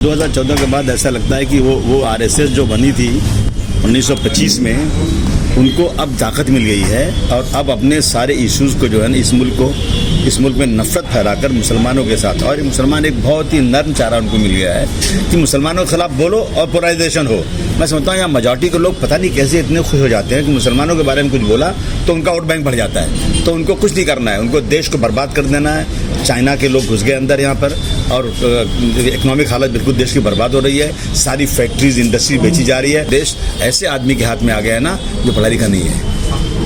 2014 के बाद ऐसा लगता है कि वो आरएसएस जो बनी थी 1925 में, उनको अब ताकत मिल गई है और अब अपने सारे इश्यूज़ को जो है ना इस मुल्क में नफरत फैलाकर मुसलमानों के साथ, और ये मुसलमान एक बहुत ही नर्म चारा उनको मिल गया है कि मुसलमानों के खिलाफ बोलो और पोलराइजेशन हो। मैं समझता हूँ यहाँ मेजॉरिटी के लोग पता नहीं कैसे इतने खुश हो जाते हैं कि मुसलमानों के बारे में कुछ बोला तो उनका वोट बैंक बढ़ जाता है, तो उनको कुछ नहीं करना है, उनको देश को बर्बाद कर देना है। चाइना के लोग घुस गए अंदर यहाँ पर और इकोनॉमिक हालत बिल्कुल देश की बर्बाद हो रही है। सारी फैक्ट्रीज इंडस्ट्री बेची जा रही है। देश ऐसे आदमी के हाथ में आ गया है ना जो पढ़ा लिखा नहीं है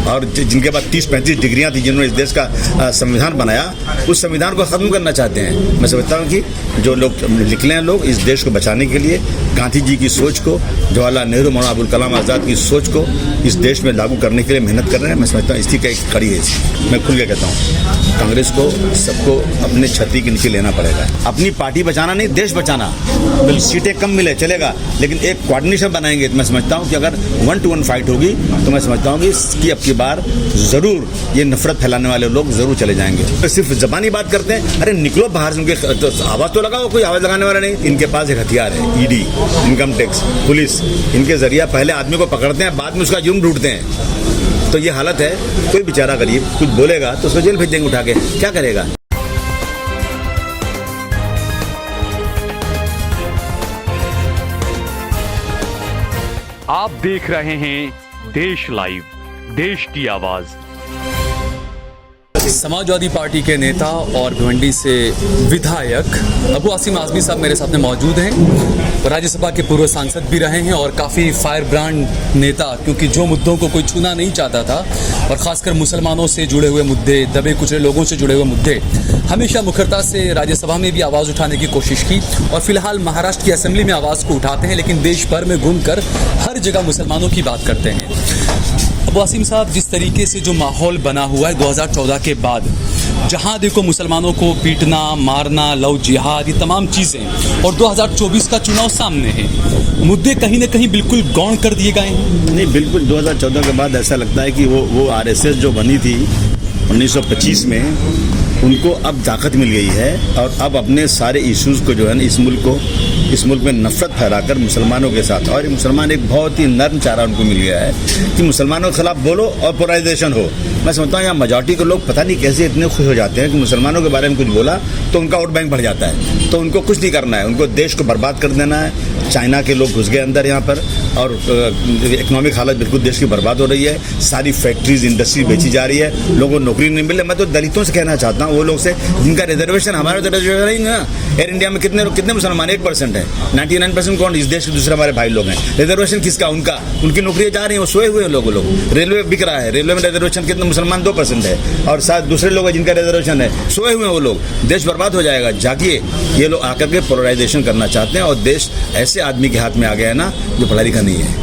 और जिनके पास 30-35 डिग्रियां थी, जिन्होंने इस देश का संविधान बनाया, उस संविधान को ख़त्म करना चाहते हैं। मैं समझता हूँ कि जो लोग निकले हैं लोग इस देश को बचाने के लिए, गांधी जी की सोच को, जवाहरलाल नेहरू, मौलाना अबुल कलाम आज़ाद की सोच को इस देश में लागू करने के लिए मेहनत कर रहे हैं। मैं समझता हूँ इसकी का एक कड़ी है। मैं खुल के कहता हूँ कांग्रेस को सबको अपने छतरी के नीचे लेना पड़ेगा। अपनी पार्टी बचाना नहीं, देश बचाना। सीटें कम मिले चलेगा, लेकिन एक कोऑर्डिनेशन बनाएंगे तो मैं समझता हूँ कि अगर 1-to-1 फाइट होगी तो मैं समझता हूँ कि अब की बार ज़रूर ये नफरत फैलाने वाले लोग ज़रूर चले जाएंगे। तो सिर्फ ज़बानी बात करते हैं, अरे निकलो बाहर से, उनके तो आवाज़ तो लगाओ, कोई आवाज़ लगाने वाला नहीं। इनके पास एक हथियार है, ईडी, इनकम टैक्स, पुलिस। इनके जरिए पहले आदमी को पकड़ते हैं, बाद में उसका जुर्म ढूंढते हैं। तो ये हालत है। कोई बेचारा गरीब कुछ बोलेगा तो उसको जेल भेज देंगे उठा के, क्या करेगा। आप देख रहे हैं देश लाइव, देश की आवाज। समाजवादी पार्टी के नेता और भिवंडी से विधायक अबू आसिम आज़मी साहब मेरे साथ में मौजूद हैं। राज्यसभा के पूर्व सांसद भी रहे हैं और काफ़ी फायर ब्रांड नेता, क्योंकि जो मुद्दों को कोई छूना नहीं चाहता था और ख़ासकर मुसलमानों से जुड़े हुए मुद्दे, दबे कुचले लोगों से जुड़े हुए मुद्दे, हमेशा मुखरता से राज्यसभा में भी आवाज़ उठाने की कोशिश की और फिलहाल महाराष्ट्र की असेंबली में आवाज़ को उठाते हैं, लेकिन देश भर में घूमकर हर जगह मुसलमानों की बात करते हैं। अबू आसिम साहब, जिस तरीके से जो माहौल बना हुआ है 2014 के बाद, जहां देखो मुसलमानों को पीटना, मारना, लव जिहाद, ये तमाम चीज़ें, और 2024 का चुनाव सामने है, मुद्दे कहीं ना कहीं बिल्कुल गौण कर दिए गए हैं। नहीं, बिल्कुल 2014 के बाद ऐसा लगता है कि वो आरएसएस जो बनी थी 1925 में, उनको अब ताकत मिल गई है और अब अपने सारे इश्यूज़ को जो है ना इस मुल्क में नफरत फैलाकर मुसलमानों के साथ, और ये मुसलमान एक बहुत ही नर्म चारा उनको मिल गया है कि मुसलमानों के खिलाफ बोलो और पोलराइजेशन हो। मैं समझता हूँ यहाँ मेजॉरिटी के लोग पता नहीं कैसे इतने खुश हो जाते हैं कि मुसलमानों के बारे में कुछ बोला तो उनका वोट बैंक बढ़ जाता है, तो उनको कुछ नहीं करना है, उनको देश को बर्बाद कर देना है। चाइना के लोग घुस गए अंदर यहाँ पर और इकोनॉमिक हालत बिल्कुल देश की बर्बाद हो रही है। सारी फैक्ट्रीज इंडस्ट्री बेची जा रही है, लोगों को नौकरी नहीं मिले। मैं तो दलितों से कहना चाहता हूँ, वो लोग से जिनका रिजर्वेशन, हमारा तो रिजर्वेशन नहीं ना। एयर इंडिया में कितने मुसलमान, 1% है, 99% कौन इस देश के दूसरे हमारे भाई लोग हैं। रिजर्वेशन किसका? उनका। उनकी नौकरियाँ जा रही हैं, वो सोए हुए हैं लोग। रेलवे बिक रहा है, रेलवे में रिजर्वेशन कितने मुसलमान 2% है और साथ दूसरे लोग हैं जिनका रिजर्वेशन है, सोए हुए हैं वो लोग। देश बर्बाद हो जाएगा। जागिए, ये लोग आकर के पोलराइजेशन करना चाहते हैं और देश ऐसे आदमी के हाथ में आ गया है ना जो पढ़ा लिखा नहीं है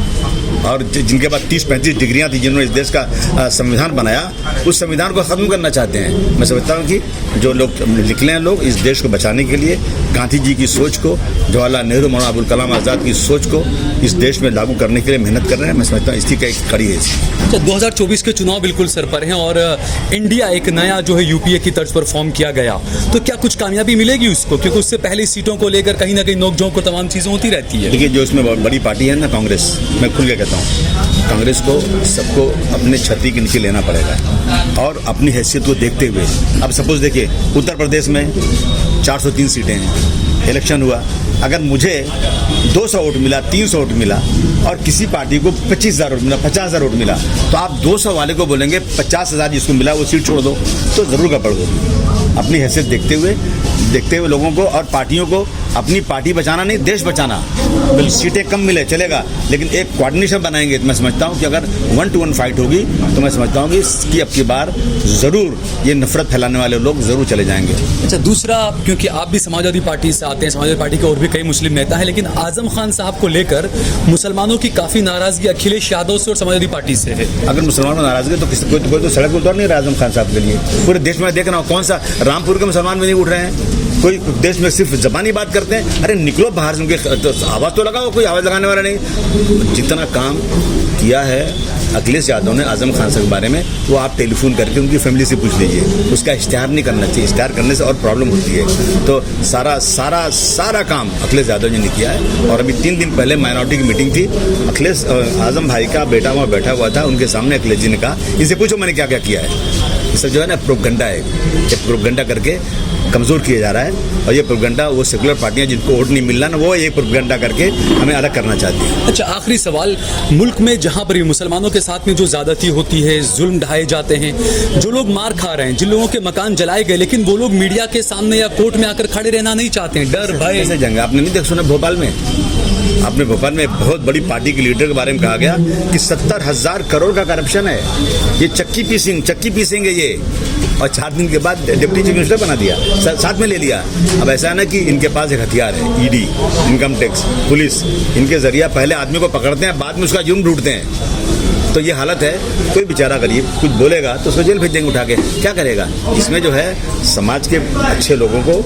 और जिनके पास 30-35 डिग्रियां थी, जिन्होंने इस देश का संविधान बनाया, उस संविधान को ख़त्म करना चाहते हैं। मैं समझता हूँ कि जो लोग निकले हैं लोग इस देश को बचाने के लिए, गांधी जी की सोच को, जवाहरलाल नेहरू, मौलाना अबुल कलाम आज़ाद की सोच को इस देश में लागू करने के लिए मेहनत कर रहे हैं। मैं समझता हूँ इसकी का एक कड़ी है। अच्छा, 2024 के चुनाव बिल्कुल सर पर हैं और इंडिया एक नया जो है यूपीए की तर्ज पर फॉर्म किया गया, तो क्या कुछ कामयाबी मिलेगी उसको? क्योंकि उससे पहले सीटों को लेकर कहीं ना कहीं नोकझोंक को तमाम चीज़ें होती रहती है। देखिए, जो इसमें बहुत बड़ी पार्टी है ना कांग्रेस, मैं खुल के कहता हूँ कांग्रेस को सबको अपने छतरी के नीचे लेना पड़ेगा और अपनी हैसियत को देखते हुए। अब सपोज देखिए, उत्तर प्रदेश में 403 सीटें हैं, इलेक्शन हुआ, अगर मुझे 200 वोट मिला, 300 वोट मिला और किसी पार्टी को 25,000 वोट मिला, 50,000 वोट मिला, तो आप 200 वाले को बोलेंगे 50,000 जिसको मिला वो सीट छोड़ दो, तो ज़रूर गड़बड़ होगी। अपनी हैसियत देखते हुए लोगों को और पार्टियों को अपनी पार्टी बचाना नहीं, देश बचाना। सीटें कम मिले चलेगा, लेकिन एक कोऑर्डिनेशन बनाएंगे तो मैं समझता हूँ कि अगर 1-to-1 फाइट होगी तो मैं समझता हूँ कि अब की बार ज़रूर ये नफरत फैलाने वाले लोग ज़रूर चले जाएंगे। अच्छा, दूसरा, क्योंकि आप भी समाजवादी पार्टी से आते हैं, समाजवादी पार्टी के और भी कई मुस्लिम नेता हैं, लेकिन आजम खान साहब को लेकर मुसलमानों की काफ़ी नाराज़गी अखिलेश यादव से और समाजवादी पार्टी से है। अगर मुसलमानों को नाराज़गी तो कोई तो सड़क उतर नहीं रहा आजम खान साहब के लिए। पूरे देश में देख रहा हूँ, कौन सा रामपुर के मुसलमान भी नहीं उठ रहे हैं, कोई देश में सिर्फ जबानी बात करते हैं। अरे निकलो बाहर से, उनके तो आवाज़ तो लगाओ, कोई आवाज़ लगाने वाला नहीं। जितना काम किया है अखिलेश यादव ने आजम खान साहब के बारे में, वो आप टेलीफोन करके उनकी फैमिली से पूछ लीजिए। उसका इश्तेहार नहीं करना चाहिए, इश्तेहार करने से और प्रॉब्लम होती है। तो सारा काम अखिलेश यादव जी ने किया है। और अभी 3 दिन पहले माइनॉरिटी की मीटिंग थी, अखिलेश आजम भाई का बेटा वहाँ बैठा हुआ था, उनके सामने अखिलेश जी ने कहा, इनसे पूछो मैंने क्या क्या किया है। ये सब जो है ना प्रोपगंडा है, ये प्रोपगंडा करके कमज़ोर किया जा रहा है। और ये प्रोपगंडा वो सेकुलर पार्टियां जिनको वोट नहीं मिल रहा ना, वो ये प्रोपगंडा करके हमें अलग करना चाहती है। अच्छा, आखिरी सवाल, मुल्क में जहां पर भी मुसलमानों के साथ में जो ज़्यादती होती है, जुल्म ढाए जाते हैं, जो लोग मार खा रहे हैं, जिन लोगों के मकान जलाए गए, लेकिन वो लोग मीडिया के सामने या कोर्ट में आकर खड़े रहना नहीं चाहते हैं, डर भय। ऐसे जंग आपने नहीं देख सुना भोपाल में? आपने भोपाल में एक बहुत बड़ी पार्टी के लीडर के बारे में कहा गया कि 70,000 करोड़ का करप्शन है, ये चक्की पीसेंगे ये, और 4 दिन के बाद डिप्टी चीफ मिनिस्टर बना दिया, साथ में ले लिया। अब ऐसा है ना कि इनके पास एक हथियार है, ईडी, इनकम टैक्स, पुलिस, इनके जरिए पहले आदमी को पकड़ते हैं, बाद में उसका जुर्म ढूंढते हैं। तो ये हालत है। कोई बेचारा गरीब कुछ बोलेगा तो उसको जेल भेज देंगे उठा के, क्या करेगा? इसमें जो है समाज के अच्छे लोगों को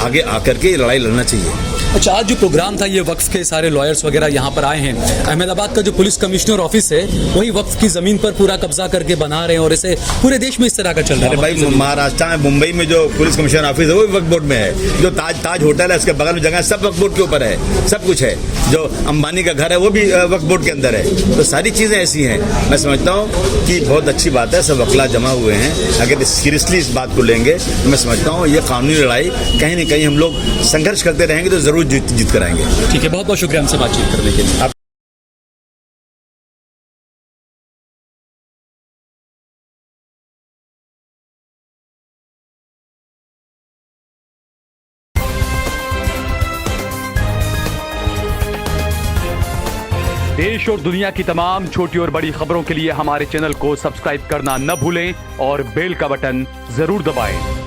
आगे आकर के लड़ाई लड़ना चाहिए। अच्छा, आज जो प्रोग्राम था, ये वक्फ के सारे लॉयर्स वगैरह यहाँ पर आए हैं। अहमदाबाद का जो पुलिस कमिश्नर ऑफिस है, वही वक्फ की जमीन पर पूरा कब्जा करके बना रहे हैं, और इसे पूरे देश में इस तरह का चल रहा है। अरे भाई, महाराष्ट्र में मुंबई में जो पुलिस कमिश्नर ऑफिस है वो वक्फ बोर्ड में है। जो ताज होटल है उसके बगल में जगह सब वक्फ बोर्ड के ऊपर है, सब कुछ है। जो अंबानी का घर है वो भी वक्फ बोर्ड के अंदर है। तो सारी चीज़ें ऐसी हैं। मैं समझता हूँ कि बहुत अच्छी बात है, सब वकला जमा हुए हैं। अगर सीरियसली इस बात को लेंगे तो मैं समझता हूँ ये कानूनी लड़ाई कहीं ना कहीं हम लोग संघर्ष करते रहेंगे तो जरूर जीत कर आएंगे। ठीक है, बहुत बहुत शुक्रिया हमसे बातचीत करने के लिए। देश और दुनिया की तमाम छोटी और बड़ी खबरों के लिए हमारे चैनल को सब्सक्राइब करना न भूलें और बेल का बटन जरूर दबाएं।